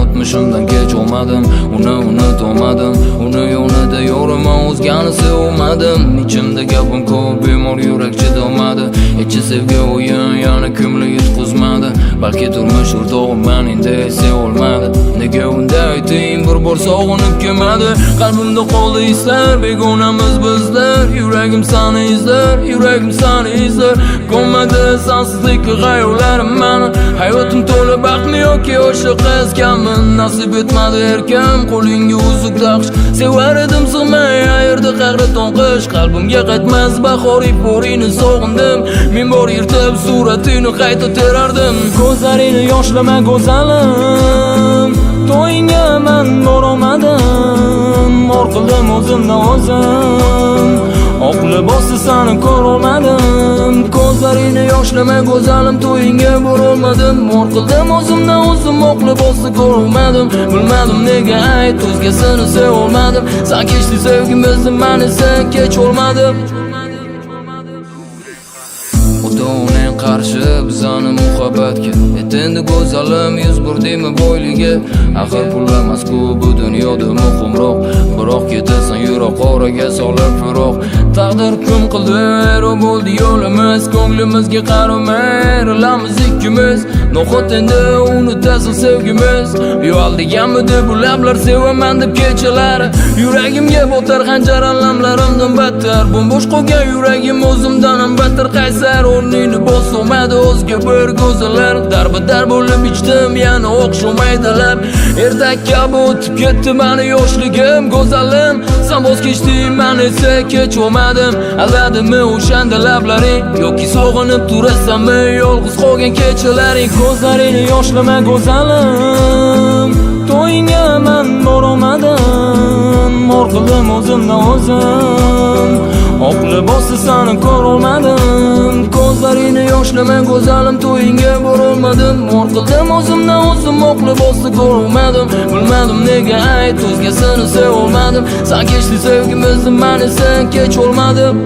o'tmishimdan kech olmadim, uni unutolmadim. Uni yonida yo'riman, o'zgani sevmadim. Ichimda gapim ko'p, bemor yurak chidolmadi. Ichi sevgi o'yin, yana ko'ngli yutqizmadi. Balki turmush o'rtog'im meni endi sevolmadi. Nega unday ayting, bir bor sog'inib kelmadi. Qalbimda qoldi islar, begonamiz bizlar. Yuragim seni izlar, yuragim seni izlar. Ko'madi sensizlik g'ayollarim meni. Hayotim to'la baxtmi yoki o'sha qiz kabi. Nasib etmadi erkam, qo'lingga uzuk taqsh. Sevar edim sig'may, ayirdi qahri to'nqish. Qalbimga qaytmas bahor iporini sog'indim. Men bor yirtib suratini qayta terardim. Ko'zlarini yoshlama go'zalim, to'yingga men borolmadim. Mor qildim o'zimdan o'zim, oq libosda seni ko'rolmadim. Ko'zlarini yoshlama go'zalim, to'yingga borolmadim. Mor qildim o'zimdan o'zim, oq libosda ko'rolmadim. Bilmadim nega ayt, o'zgasini sevolmadim. Sen kechdi sevgimizni, men esa kech olmadim. Xudoning qarshi bizani muhabbatga, endi go'zalim yuz burdimi bo'yliga. Axir pul emas-ku bu dunyoda muhimroq, biroq ketasan yuroq oraga solib firoq. Taqdir hukm qildi, ero bo'ldi yo'limiz, ko'nglimizga qaramay ayrılamiz ikkimiz. No'xat endi unutasan sevgimiz. Yo'l deganmidi bu lablar, sevaman deb kechalari. Yuragimga botar xanjar alamlarimdan battar. Bo'sh qolgan yuragim o'zimdan ham battar qaysar. O'rnini bosolmadi o'zga bir go'zallar. Darbadar bo'lib ichdim yana o'xshamaydilar. Ertak kabi o'tib ketdi meni yoshligim. Go'zalim, sen voz kechding, men esa kech olmadim. Aldadimi o'shanda lablaring, yoki sog'inib turasanmi yolg'iz qolgan kechalaring. Ko'zlarini yoshlama go'zalim, to'yingga men borolmadim. Mor qildim o'zimdan o'zim, oq libosda seni ko'rolmadim. Ko'zlarini yoshlama go'zalim, to'yingga borolmadim. Mor qildim o'zimdan o'zim, oq libosda ko'rolmadim. Bilmadim nega ayt, o'zgasini sevolmadim. Sen kechdi sevgimizni, men esa kech olmadim.